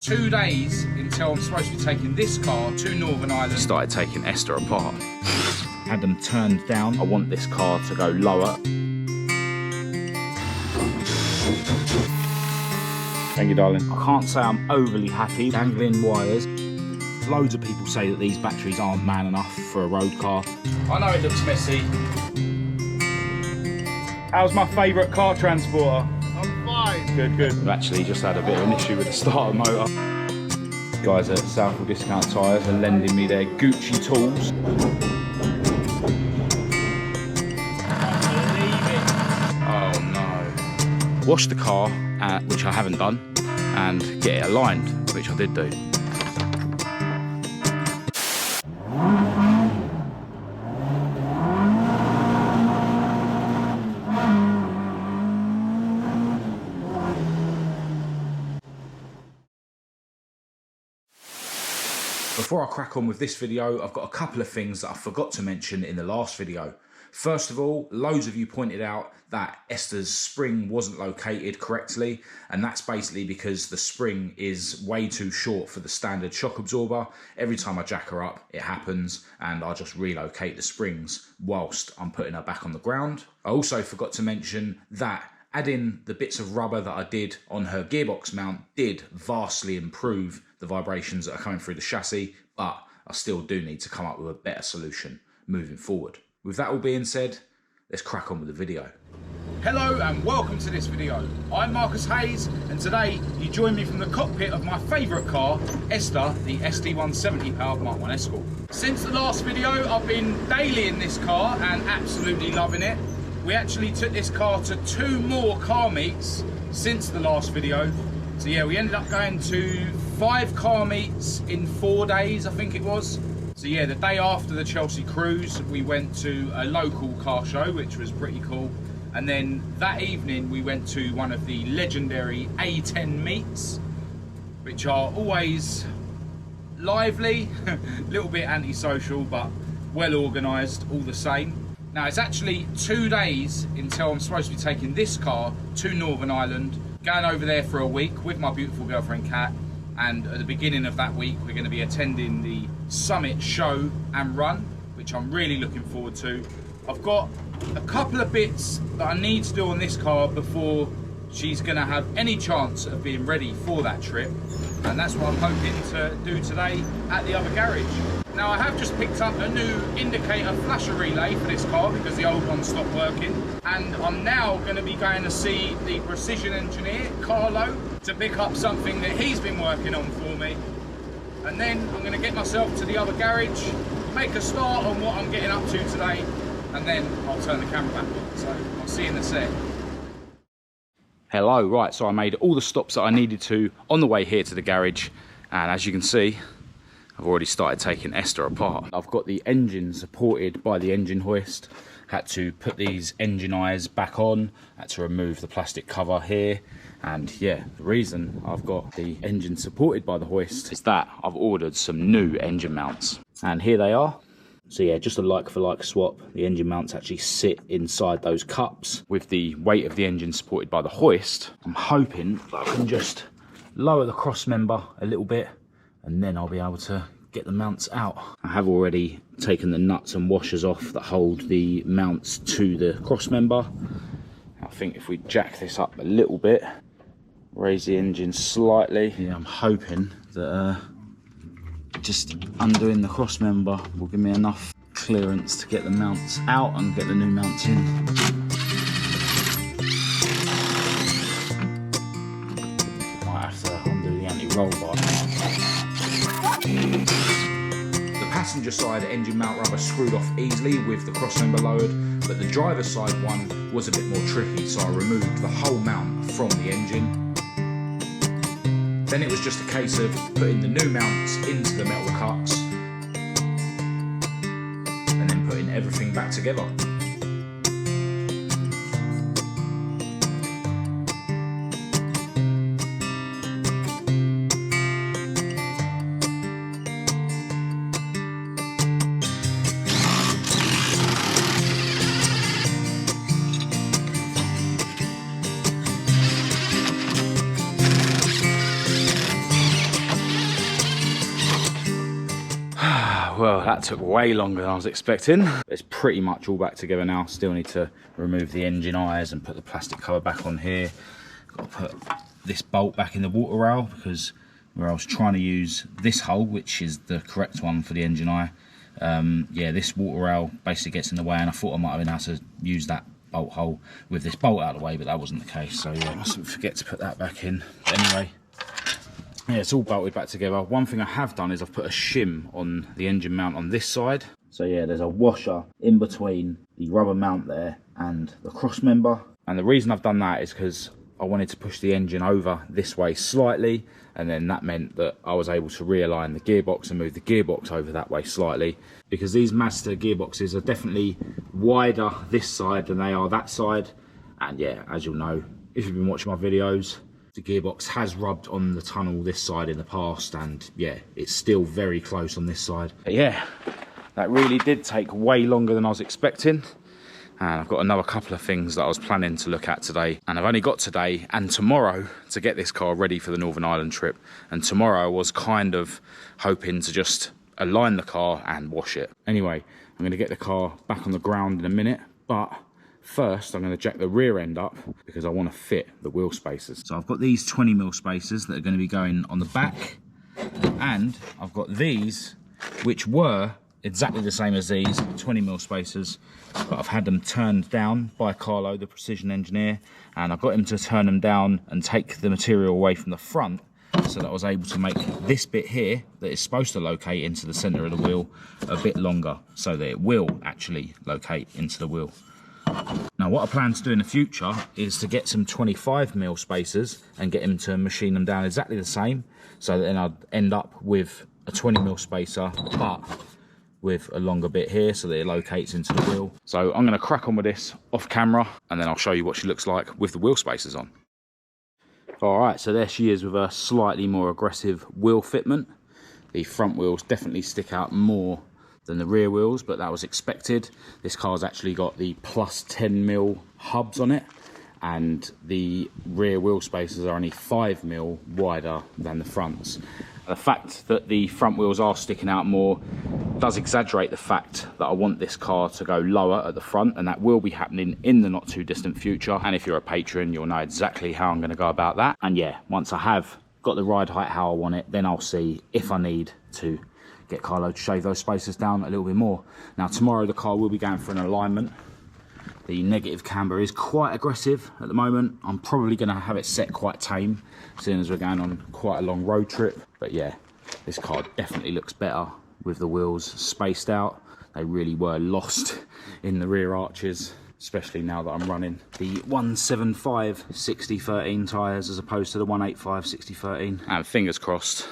2 days until I'm supposed to be taking this car to Northern Ireland. Started taking Esther apart. Had them turned down. I want this car to go lower. Thank you, darling. I can't say I'm overly happy. Dangling wires. Loads of people say that these batteries aren't man enough for a road car. I know it looks messy. How's my favourite car transporter? I'm fine. Good, good. We've actually just had a bit of an issue with the starter motor. Guys at Southall Discount Tyres are lending me their Gucci tools. Oh no. Wash the car, which I haven't done, and get it aligned, which I did do. Before I crack on with this video, I've got a couple of things that I forgot to mention in the last video. First of all, loads of you pointed out that Esther's spring wasn't located correctly, and that's basically because the spring is way too short for the standard shock absorber. Every time I jack her up, it happens, and I just relocate the springs whilst I'm putting her back on the ground. I also forgot to mention that adding the bits of rubber that I did on her gearbox mount did vastly improve the vibrations that are coming through the chassis, but I still do need to come up with a better solution moving forward. With that all being said, let's crack on with the video. Hello and welcome to this video. I'm Marcus Hayes, and today you join me from the cockpit of my favourite car, Esther, the SD170 powered Mk1 Escort. Since the last video, I've been daily in this car and absolutely loving it. We actually took this car to 2 more car meets since the last video. So yeah, we ended up going to 5 car meets in 4 days, I think it was. So yeah, the day after the Chelsea cruise, we went to a local car show, which was pretty cool. And then that evening, we went to one of the legendary A10 meets, which are always lively, a little bit antisocial, but well organised all the same. Now, it's actually 2 days until I'm supposed to be taking this car to Northern Ireland, going over there for a week with my beautiful girlfriend Kat, and at the beginning of that week we're going to be attending the Summit show and run, which I'm really looking forward to. I've got a couple of bits that I need to do on this car before she's going to have any chance of being ready for that trip, and that's what I'm hoping to do today at the other garage. Now, I have just picked up a new indicator flasher relay for this car because the old one stopped working, and I'm now going to be going to see the precision engineer, Carlo, to pick up something that he's been working on for me. And then I'm going to get myself to the other garage, make a start on what I'm getting up to today, and then I'll turn the camera back on. So I'll see you in a sec. Hello, right, so I made all the stops that I needed to on the way here to the garage, and as you can see, I've already started taking Esther apart. I've got the engine supported by the engine hoist, had to put these engine eyes back on, had to remove the plastic cover here, and yeah, the reason I've got the engine supported by the hoist is that I've ordered some new engine mounts, and here they are. So yeah, just a like-for-like swap. The engine mounts actually sit inside those cups. With the weight of the engine supported by the hoist, I'm hoping that I can just lower the cross member a little bit, and then I'll be able to get the mounts out. I have already taken the nuts and washers off that hold the mounts to the cross member. I think if we jack this up a little bit, raise the engine slightly, yeah, I'm hoping that just undoing the cross member will give me enough clearance to get the mounts out and get the new mounts in. Might have to undo the anti-roll bar. The passenger side engine mount rubber screwed off easily with the cross member lowered, but the driver's side one was a bit more tricky, so I removed the whole mount from the engine. Then it was just a case of putting the new mounts into the metal cups and then putting everything back together. well, that took way longer than I was expecting. It's pretty much all back together now. Still need to remove the engine eyes and put the plastic cover back on here. Got to put this bolt back in the water rail, because where I was trying to use this hole, which is the correct one for the engine eye, yeah, this water rail basically gets in the way, and I thought I might have been able to use that bolt hole with this bolt out of the way, but that wasn't the case. So yeah, I mustn't forget to put that back in. But anyway, yeah, it's all bolted back together. One thing I have done is I've put a shim on the engine mount on this side. So yeah, there's a washer in between the rubber mount there and the cross member. And the reason I've done that is because I wanted to push the engine over this way slightly, and then that meant that I was able to realign the gearbox and move the gearbox over that way slightly, because these Mazda gearboxes are definitely wider this side than they are that side. And yeah, as you'll know if you've been watching my videos, the gearbox has rubbed on the tunnel this side in the past, and yeah, it's still very close on this side. But yeah, that really did take way longer than I was expecting. And I've got another couple of things that I was planning to look at today, and I've only got today and tomorrow to get this car ready for the Northern Ireland trip. And tomorrow I was kind of hoping to just align the car and wash it. Anyway, I'm going to get the car back on the ground in a minute, but first I'm going to jack the rear end up because I want to fit the wheel spacers. So I've got these 20mm spacers that are going to be going on the back, and I've got these which were exactly the same as these 20mm spacers, but I've had them turned down by Carlo, the precision engineer, and I got him to turn them down and take the material away from the front, so that I was able to make this bit here that is supposed to locate into the center of the wheel a bit longer, so that it will actually locate into the wheel. Now what I plan to do in the future is to get some 25mm spacers and get him to machine them down exactly the same, so that then I'd end up with a 20mm spacer, but with a longer bit here so that it locates into the wheel. So I'm going to crack on with this off camera, and then I'll show you what she looks like with the wheel spacers on. Alright, so there she is with a slightly more aggressive wheel fitment. The front wheels definitely stick out more than the rear wheels, but that was expected. This car's actually got the plus 10mm hubs on it, and the rear wheel spacers are only 5mm wider than the fronts. The fact that the front wheels are sticking out more does exaggerate the fact that I want this car to go lower at the front, and that will be happening in the not too distant future. And if you're a patron, you'll know exactly how I'm going to go about that. And yeah, once I have got the ride height how I want it, then I'll see if I need to get Carlo to shave those spacers down a little bit more. Now tomorrow the car will be going for an alignment. The negative camber is quite aggressive at the moment. I'm probably going to have it set quite tame, seeing as we're going on quite a long road trip. But yeah, this car definitely looks better with the wheels spaced out. They really were lost in the rear arches, especially now that I'm running the 175 60/13 tyres as opposed to the 185 60/13. And fingers crossed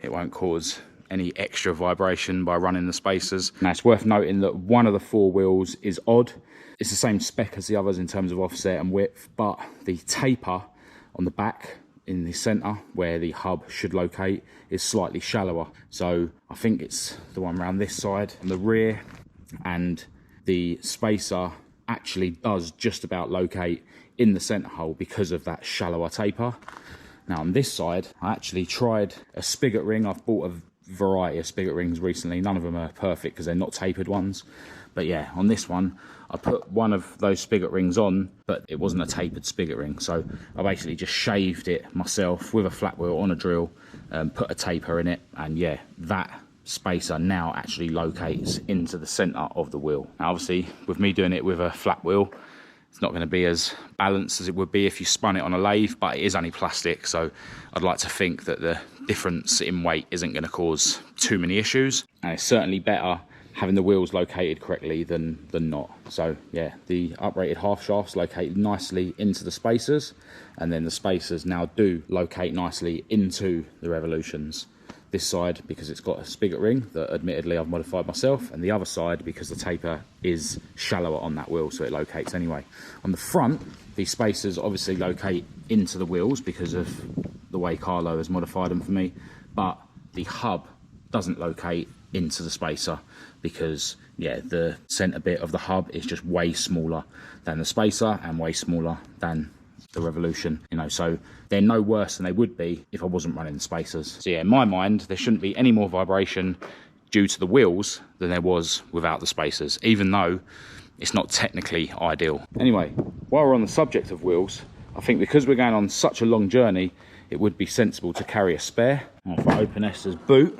it won't cause any extra vibration by running the spacers. Now it's worth noting that one of the four wheels is odd. It's the same spec as the others in terms of offset and width, but the taper on the back in the center where the hub should locate is slightly shallower. So I think it's the one around this side on the rear, and the spacer actually does just about locate in the center hole because of that shallower taper. Now on this side, I actually tried a spigot ring. I've bought a variety of spigot rings recently. None of them are perfect because they're not tapered ones. But yeah, on this one, I put one of those spigot rings on, but it wasn't a tapered spigot ring. So I basically just shaved it myself with a flat wheel on a drill, put a taper in it, and yeah, that spacer now actually locates into the center of the wheel. Now obviously, with me doing it with a flat wheel, it's not going to be as balanced as it would be if you spun it on a lathe, but it is only plastic, so I'd like to think that the difference in weight isn't going to cause too many issues. And it's certainly better having the wheels located correctly than not. So yeah, the uprated half shafts locate nicely into the spacers, and then the spacers now do locate nicely into the revolutions. This side because it's got a spigot ring that admittedly I've modified myself, and the other side because the taper is shallower on that wheel, so it locates anyway. On the front, the spacers obviously locate into the wheels because of the way Carlo has modified them for me, but the hub doesn't locate into the spacer because yeah, the center bit of the hub is just way smaller than the spacer and way smaller than the revolution, you know, so they're no worse than they would be if I wasn't running the spacers. So yeah, in my mind, there shouldn't be any more vibration due to the wheels than there was without the spacers, even though it's not technically ideal. Anyway, while we're on the subject of wheels, I think because we're going on such a long journey, it would be sensible to carry a spare. Now, if I open Esther's boot,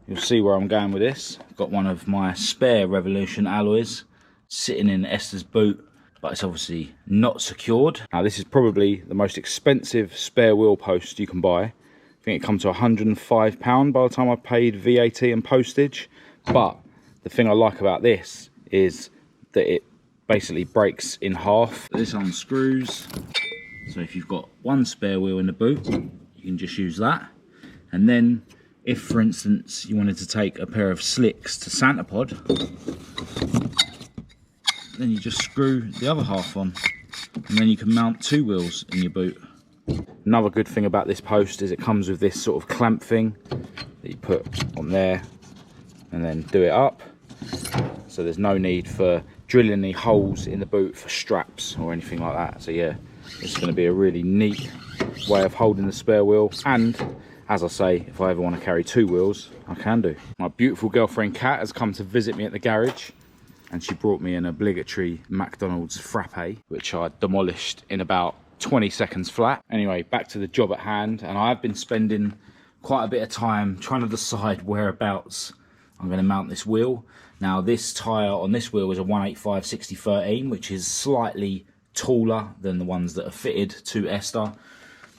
you'll see where I'm going with this. I've got one of my spare Revolution alloys sitting in Esther's boot, but it's obviously not secured. Now, this is probably the most expensive spare wheel post you can buy. I think it comes to £105 by the time I paid VAT and postage. But the thing I like about this is that it basically breaks in half. This unscrews, so if you've got one spare wheel in the boot, you can just use that. And then if, for instance, you wanted to take a pair of slicks to Santa Pod, then you just screw the other half on, and then you can mount two wheels in your boot. Another good thing about this post is it comes with this sort of clamp thing that you put on there and then do it up. So there's no need for drilling any holes in the boot for straps or anything like that. So yeah, this is going to be a really neat way of holding the spare wheel. And as I say, if I ever want to carry two wheels, I can do. My beautiful girlfriend Kat has come to visit me at the garage, and she brought me an obligatory McDonald's frappe, which I demolished in about 20 seconds flat. Anyway, back to the job at hand, and I have been spending quite a bit of time trying to decide whereabouts I'm going to mount this wheel. Now, this tyre on this wheel is a 185 60/13, which is slightly taller than the ones that are fitted to Esther.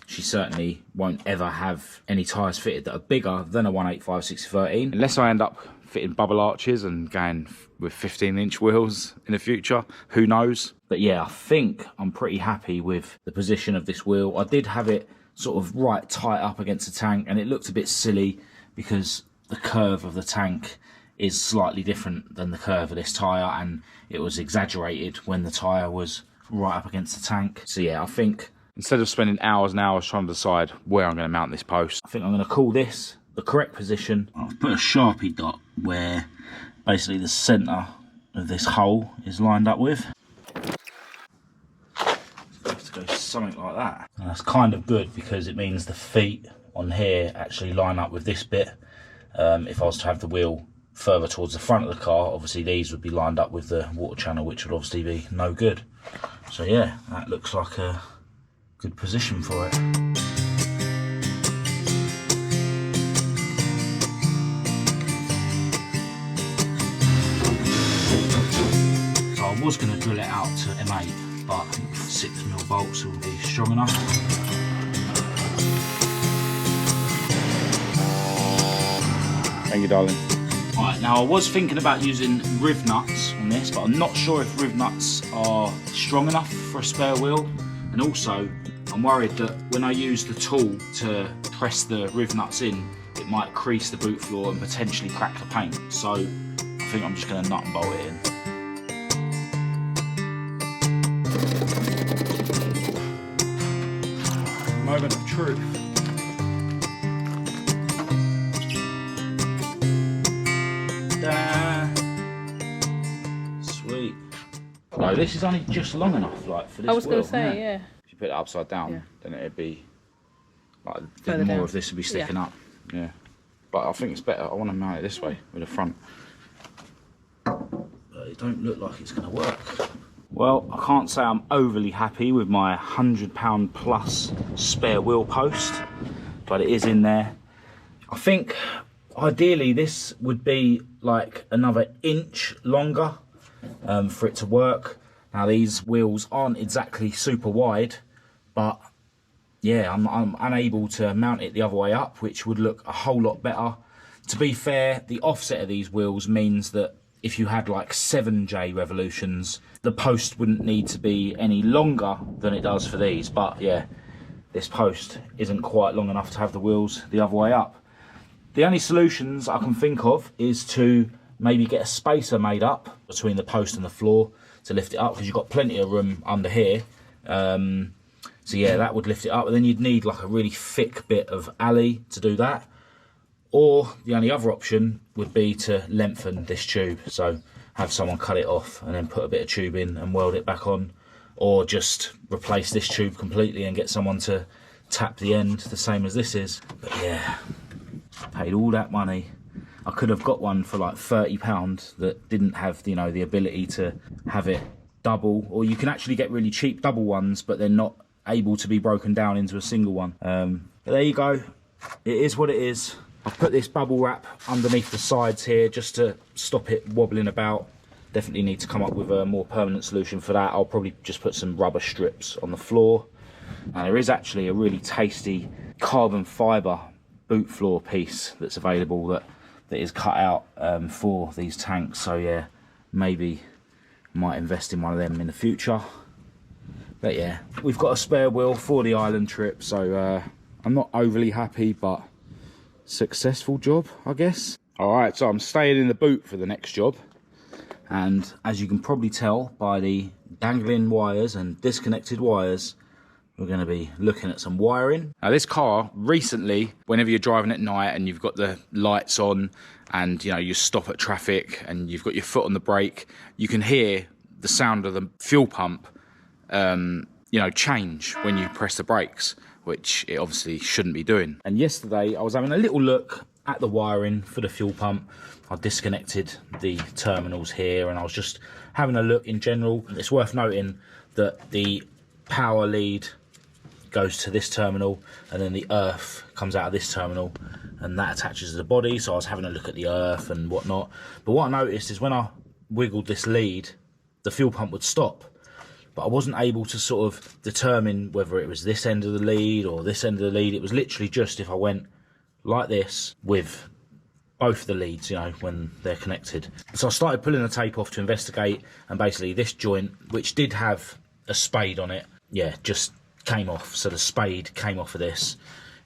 She certainly won't ever have any tyres fitted that are bigger than a 185 60/13, unless I end up fitting bubble arches and going with 15-inch wheels in the future. Who knows? But yeah, I think I'm pretty happy with the position of this wheel. I did have it sort of right tight up against the tank, and it looked a bit silly because the curve of the tank is slightly different than the curve of this tyre, and it was exaggerated when the tyre was right up against the tank. So yeah, I think instead of spending hours and hours trying to decide where I'm going to mount this post, I think I'm going to call this the correct position. I've put a Sharpie dot where basically the centre of this hole is lined up with. So I have to go something like that. And that's kind of good because it means the feet on here actually line up with this bit. If I was to have the wheel further towards the front of the car, obviously these would be lined up with the water channel, which would obviously be no good. So yeah, that looks like a good position for it. So I was going to drill it out to M8, but I think 6mm bolts will be strong enough. Thank you, darling. Alright, now I was thinking about using riv nuts on this, but I'm not sure if riv nuts are strong enough for a spare wheel. And also, I'm worried that when I use the tool to press the riv nuts in, it might crease the boot floor and potentially crack the paint. So I think I'm just going to nut and bolt it in. Moment of truth. Sweet. No, this is only just long enough, like for this wheel. I was going to say, yeah. If you put it upside down, Yeah. then it'd be like Further more down. of this would be sticking Yeah. up. Yeah. But I think it's better. I want to mount it this way with the front. But it don't look like it's going to work. Well, I can't say I'm overly happy with my £100 plus spare wheel post, but it is in there. I think ideally this would be like another inch longer for it to work. Now these wheels aren't exactly super wide, but yeah, I'm unable to mount it the other way up, which would look a whole lot better. To be fair, the offset of these wheels means that if you had like 7J revolutions, the post wouldn't need to be any longer than it does for these. But yeah, this post isn't quite long enough to have the wheels the other way up. The only solutions I can think of is to maybe get a spacer made up between the post and the floor to lift it up, because you've got plenty of room under here. So yeah, that would lift it up, and then you'd need like a really thick bit of alley to do that. Or the only other option would be to lengthen this tube, so have someone cut it off and then put a bit of tube in and weld it back on, or just replace this tube completely and get someone to tap the end the same as this is. But yeah, I paid all that money I could have got one for like £30 that didn't have, you know, the ability to have it double, or you can actually get really cheap double ones, but they're not able to be broken down into a single one. But there you go. It is what it is. I've put this bubble wrap underneath the sides here just to stop it wobbling about. Definitely need to come up with a more permanent solution for that. I'll probably just put some rubber strips on the floor. And there is actually a really tasty carbon fibre boot floor piece that's available that is cut out for these tanks. So yeah, maybe might invest in one of them in the future. But yeah, we've got a spare wheel for the island trip, so I'm not overly happy, but successful job, I guess. All right, so I'm staying in the boot for the next job. And as you can probably tell by the dangling wires and disconnected wires, we're going to be looking at some wiring. Now this car, recently, whenever you're driving at night and you've got the lights on and you know you stop at traffic and you've got your foot on the brake, you can hear the sound of the fuel pump you know, change when you press the brakes, which it obviously shouldn't be doing. And yesterday I was having a little look at the wiring for the fuel pump. I disconnected the terminals here and I was just having a look in general. It's worth noting that the power lead goes to this terminal and then the earth comes out of this terminal and that attaches to the body. So I was having a look at the earth and whatnot, but what I noticed is when I wiggled this lead, the fuel pump would stop, but I wasn't able to sort of determine whether it was this end of the lead or this end of the lead. It was literally just if I went like this with both the leads, you know, when they're connected. So I started pulling the tape off to investigate, and basically this joint, which did have a spade on it, yeah, just came off. So the spade came off of this.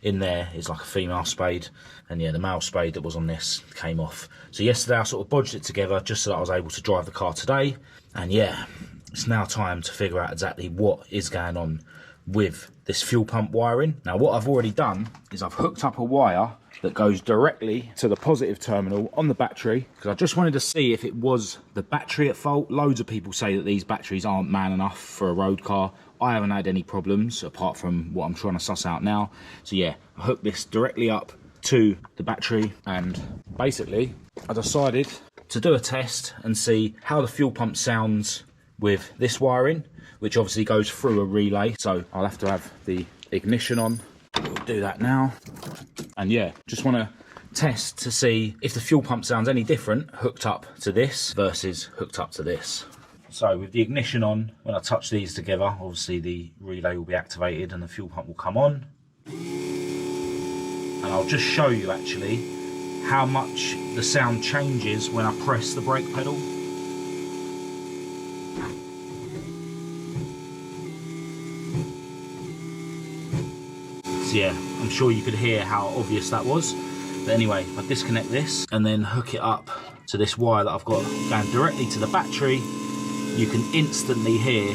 In there is like a female spade, and yeah, the male spade that was on this came off. So yesterday I sort of bodged it together just so that I was able to drive the car today. And yeah, it's now time to figure out exactly what is going on with this fuel pump wiring. Now what I've already done is I've hooked up a wire that goes directly to the positive terminal on the battery, because I just wanted to see if it was the battery at fault. Loads of people say that these batteries aren't man enough for a road car. I haven't had any problems apart from what I'm trying to suss out now. So yeah, I hooked this directly up to the battery, and basically I decided to do a test and see how the fuel pump sounds with this wiring, which obviously goes through a relay. So I'll have to have the ignition on. We'll do that now. And yeah, just want to test to see if the fuel pump sounds any different hooked up to this versus hooked up to this. So with the ignition on, when I touch these together, obviously the relay will be activated and the fuel pump will come on. And I'll just show you actually how much the sound changes when I press the brake pedal. So yeah, I'm sure you could hear how obvious that was. But anyway, if I disconnect this and then hook it up to this wire that I've got going directly to the battery, you can instantly hear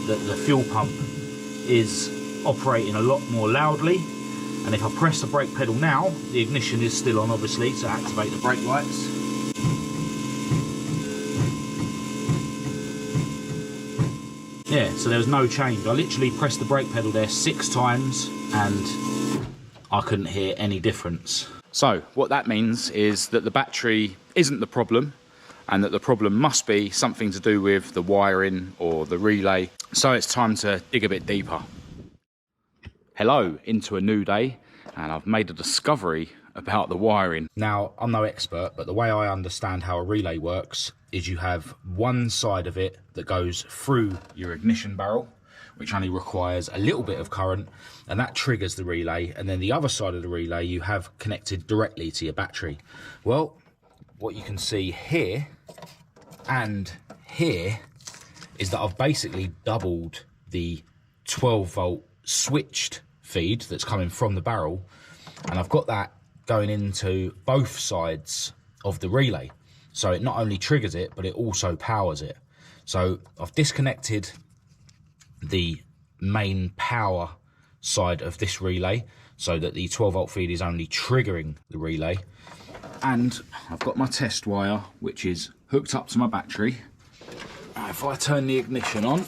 that the fuel pump is operating a lot more loudly. And if I press the brake pedal now, the ignition is still on obviously to activate the brake lights. Yeah, so there was no change. I literally pressed the brake pedal there 6 times and I couldn't hear any difference. So what that means is that the battery isn't the problem, and that the problem must be something to do with the wiring or the relay. So it's time to dig a bit deeper. Hello, into a new day, and I've made a discovery about the wiring. Now, I'm no expert, but the way I understand how a relay works is you have one side of it that goes through your ignition barrel, which only requires a little bit of current, and that triggers the relay. And then the other side of the relay you have connected directly to your battery. Well, what you can see here and here is that I've basically doubled the 12 volt switched feed that's coming from the barrel, and I've got that going into both sides of the relay. So it not only triggers it, but it also powers it. So I've disconnected the main power side of this relay so that the 12 volt feed is only triggering the relay. And I've got my test wire, which is hooked up to my battery. Now, if I turn the ignition on,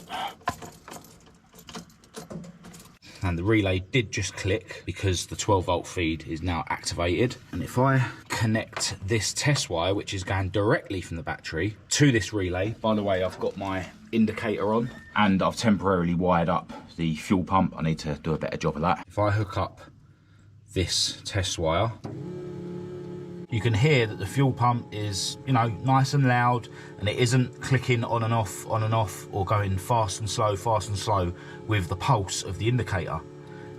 and the relay did just click because the 12 volt feed is now activated. And if I connect this test wire, which is going directly from the battery, to this relay. By the way, I've got my indicator on and I've temporarily wired up the fuel pump. I need to do a better job of that. If I hook up this test wire, you can hear that the fuel pump is, you know, nice and loud, and it isn't clicking on and off, or going fast and slow with the pulse of the indicator.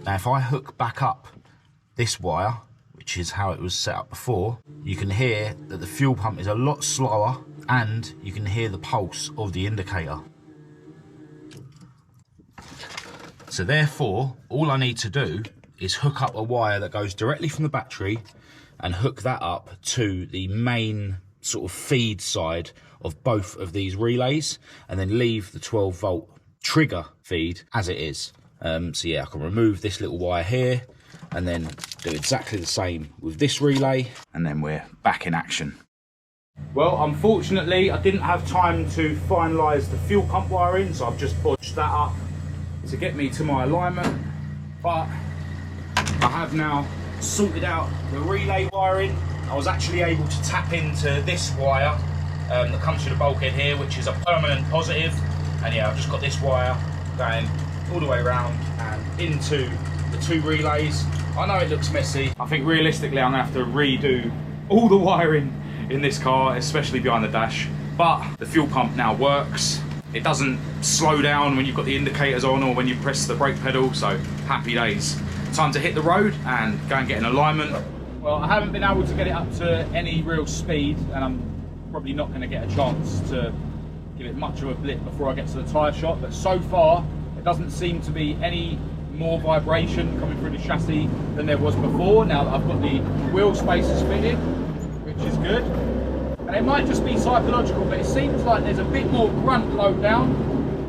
Now, if I hook back up this wire, which is how it was set up before, you can hear that the fuel pump is a lot slower, and you can hear the pulse of the indicator. So therefore, all I need to do is hook up a wire that goes directly from the battery and hook that up to the main sort of feed side of both of these relays, and then leave the 12-volt trigger feed as it is. So yeah, I can remove this little wire here and then do exactly the same with this relay, and then we're back in action. Well, unfortunately, I didn't have time to finalise the fuel pump wiring, so I've just bodged that up to get me to my alignment, but I have now sorted out the relay wiring. I was actually able to tap into this wire that comes through the bulkhead here, which is a permanent positive, and yeah, I've just got this wire going all the way around and into the two relays. I know it looks messy. I think realistically I'm gonna have to redo all the wiring in this car, especially behind the dash, but the fuel pump now works. It doesn't slow down when you've got the indicators on or when you press the brake pedal, so happy days. Time to hit the road and go and get an alignment. Well, I haven't been able to get it up to any real speed, and I'm probably not going to get a chance to give it much of a blip before I get to the tyre shop, but so far it doesn't seem to be any more vibration coming through the chassis than there was before, now that I've got the wheel spacers fitted, which is good. And it might just be psychological, but it seems like there's a bit more grunt low down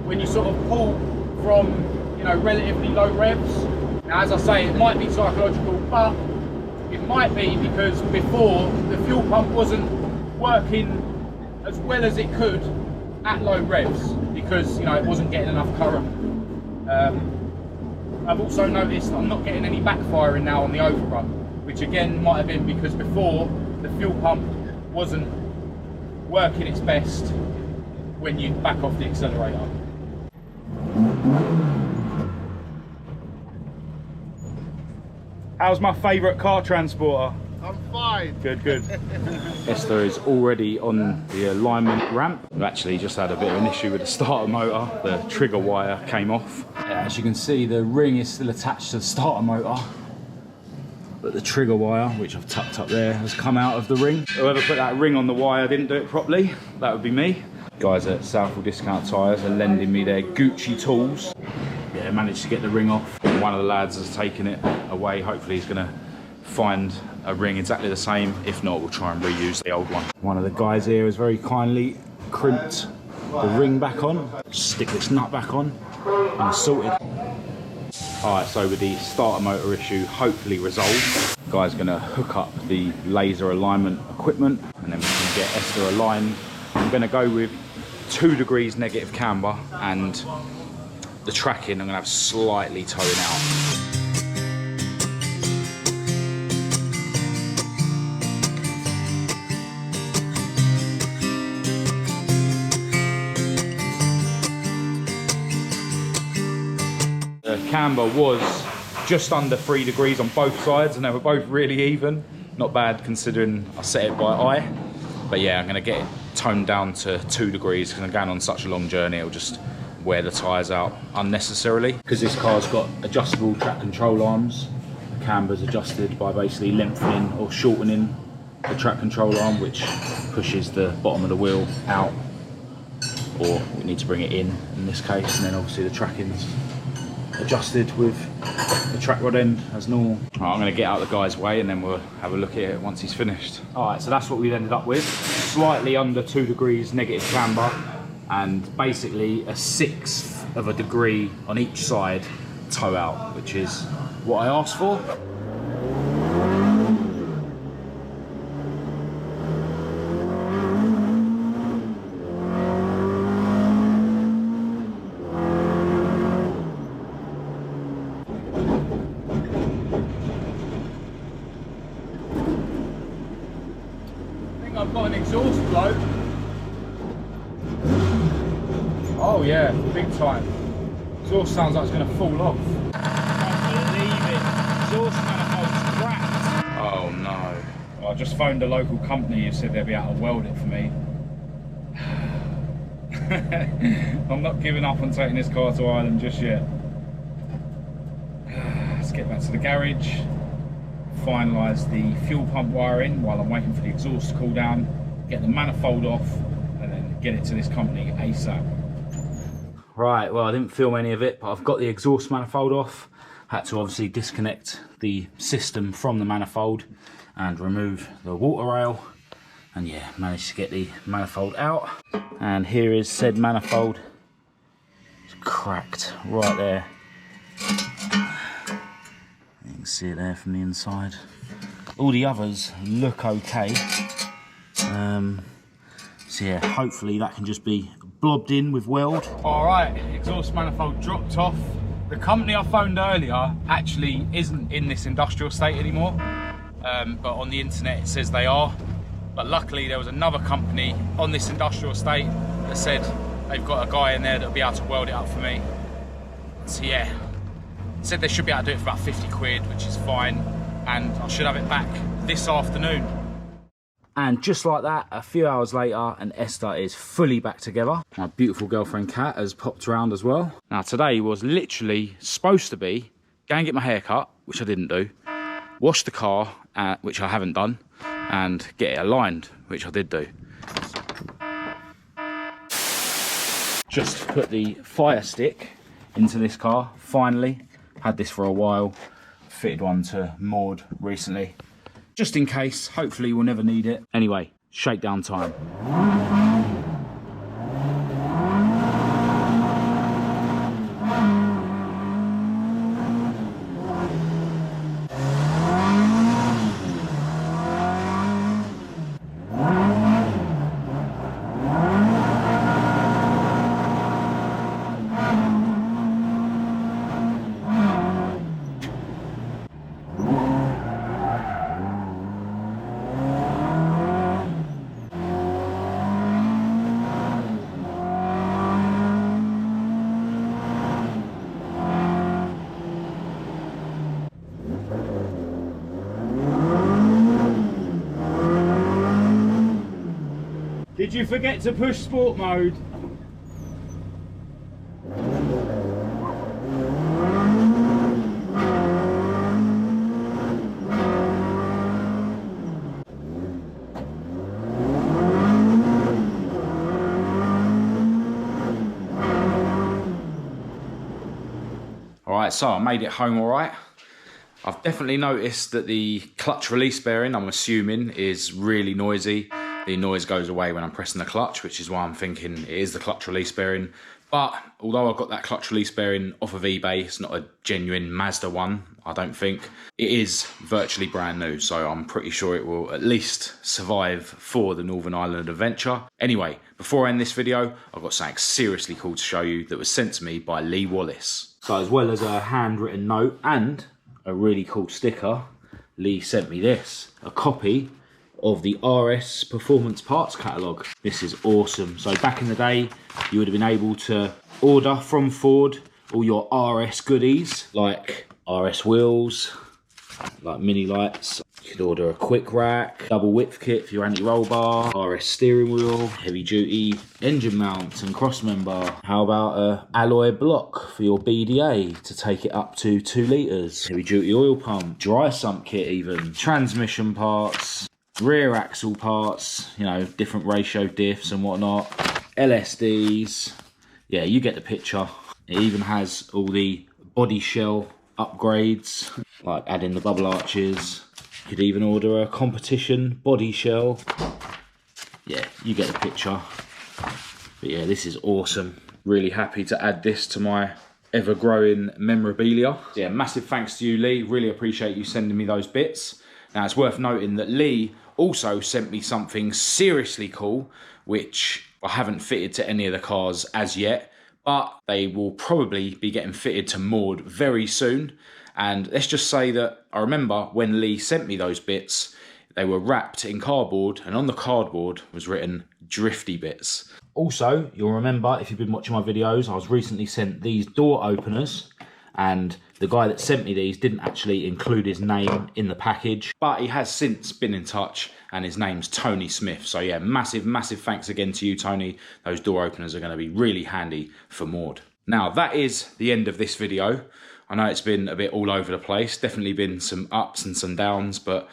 when you sort of pull from, you know, relatively low revs. Now, as I say, it might be psychological, but it might be because before the fuel pump wasn't working as well as it could at low revs because, you know, it wasn't getting enough current. I've also noticed I'm not getting any backfiring now on the overrun, which again might have been because before the fuel pump wasn't working its best when you back off the accelerator. How's my favourite car transporter? I'm fine. Good, good. Esther is already on the alignment ramp. We've actually just had a bit of an issue with the starter motor. The trigger wire came off. As you can see, the ring is still attached to the starter motor, but the trigger wire, which I've tucked up there, has come out of the ring. Whoever put that ring on the wire didn't do it properly. That would be me. Guys at Southall Discount Tyres are lending me their Gucci tools. Yeah, managed to get the ring off. One of the lads has taken it away. Hopefully he's gonna find a ring exactly the same. If not, we'll try and reuse the old one. One of the guys here has very kindly crimped the ring back on. Stick this nut back on and it's sorted. Alright, so with the starter motor issue hopefully resolved, the guy's gonna hook up the laser alignment equipment and then we can get Esther aligned. I'm gonna go with 2 degrees negative camber, and the tracking I'm gonna have slightly towing out. The camber was just under 3 degrees on both sides and they were both really even. Not bad considering I set it by eye. But yeah, I'm gonna get it toned down to 2 degrees because I'm going on such a long journey. It'll just wear the tyres out unnecessarily. Because this car's got adjustable track control arms, the camber's adjusted by basically lengthening or shortening the track control arm, which pushes the bottom of the wheel out, or we need to bring it in this case, and then obviously the tracking's adjusted with the track rod end as normal. Right, I'm going to get out the guy's way and then we'll have a look at it once he's finished. Alright, so that's what we've ended up with. Slightly under 2 degrees negative camber and basically a 1/6 of a degree on each side tow out, which is what I asked for. I've got an exhaust blow. Oh yeah, big time. Exhaust sounds like it's going to fall off. I can't believe it. Exhaust manifold's cracked. Oh no. Well, I just phoned a local company who said they'd be able to weld it for me. I'm not giving up on taking this car to Ireland just yet. Let's get back to the garage, finalise the fuel pump wiring while I'm waiting for the exhaust to cool down, get the manifold off, and then get it to this company ASAP. Right, well I didn't film any of it, but I've got the exhaust manifold off. Had to obviously disconnect the system from the manifold and remove the water rail. And yeah, managed to get the manifold out. And here is said manifold. It's cracked right there. You can see it there from the inside. All the others look okay. So yeah, hopefully that can just be blobbed in with weld. All right, exhaust manifold dropped off. The company I phoned earlier actually isn't in this industrial state anymore. But on the internet it says they are. But luckily there was another company on this industrial estate that said they've got a guy in there that'll be able to weld it up for me. So yeah, said they should be able to do it for about 50 quid, which is fine. And I should have it back this afternoon. And just like that, a few hours later, and Esther is fully back together. My beautiful girlfriend Kat has popped around as well. Now today was literally supposed to be go and get my hair cut, which I didn't do, wash the car, which I haven't done, and get it aligned, which I did do. Just put the fire stick into this car, finally. Had this for a while, fitted one to Maud recently. Just in case, hopefully we'll never need it. Anyway, shakedown time. Did you forget to push sport mode? Alright, so I made it home alright. I've definitely noticed that the clutch release bearing, I'm assuming, is really noisy. The noise goes away when I'm pressing the clutch, which is why I'm thinking it is the clutch release bearing. But although I got that clutch release bearing off of eBay, it's not a genuine Mazda one, I don't think. It is virtually brand new, so I'm pretty sure it will at least survive for the Northern Ireland adventure. Anyway, before I end this video, I've got something seriously cool to show you that was sent to me by Lee Wallace. So as well as a handwritten note and a really cool sticker, Lee sent me this, a copy of the RS Performance Parts Catalogue. This is awesome. So back in the day, you would have been able to order from Ford all your RS goodies, like RS wheels, like mini lights. You could order a quick rack, double width kit for your anti-roll bar, RS steering wheel, heavy duty engine mount and cross member. How about a alloy block for your BDA to take it up to 2 litres, heavy duty oil pump, dry sump kit even, transmission parts, rear axle parts, you know, different ratio diffs and whatnot, LSDs, yeah, you get the picture. It even has all the body shell upgrades, like adding the bubble arches. You could even order a competition body shell. Yeah, you get the picture. But yeah, this is awesome. Really happy to add this to my ever-growing memorabilia. So yeah, massive thanks to you, Lee. Really appreciate you sending me those bits. Now, it's worth noting that Lee also sent me something seriously cool, which I haven't fitted to any of the cars as yet, but they will probably be getting fitted to Maud very soon. And let's just say that I remember when Lee sent me those bits, they were wrapped in cardboard, and on the cardboard was written drifty bits. Also, you'll remember if you've been watching my videos, I was recently sent these door openers, and the guy that sent me these didn't actually include his name in the package, but he has since been in touch, and his name's Tony Smith. So yeah, massive thanks again to you, Tony. Those door openers are going to be really handy for Maud. Now, that is the end of this video. I know it's been a bit all over the place, definitely been some ups and some downs, but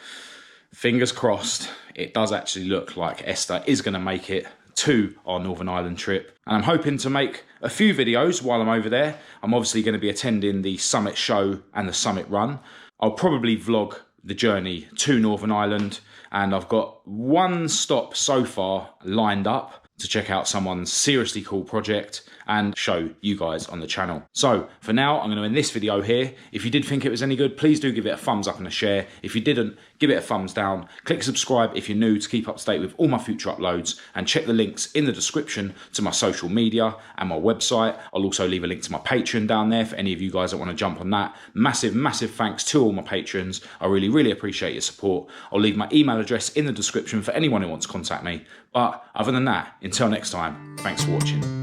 fingers crossed, it does actually look like Esther is going to make it to our Northern Ireland trip. And I'm hoping to make a few videos while I'm over there. I'm obviously going to be attending the Summit show and the Summit run. I'll probably vlog the journey to Northern Ireland, and I've got one stop so far lined up to check out someone's seriously cool project and show you guys on the channel. So for now, I'm going to end this video here. If you did think it was any good, please do give it a thumbs up and a share. If you didn't, give it a thumbs down. Click subscribe if you're new to keep up to date with all my future uploads, and check the links in the description to my social media and my website. I'll also leave a link to my Patreon down there for any of you guys that want to jump on that. Massive thanks to all my patrons. I really appreciate your support. I'll leave my email address in the description for anyone who wants to contact me. But other than that, until next time, thanks for watching.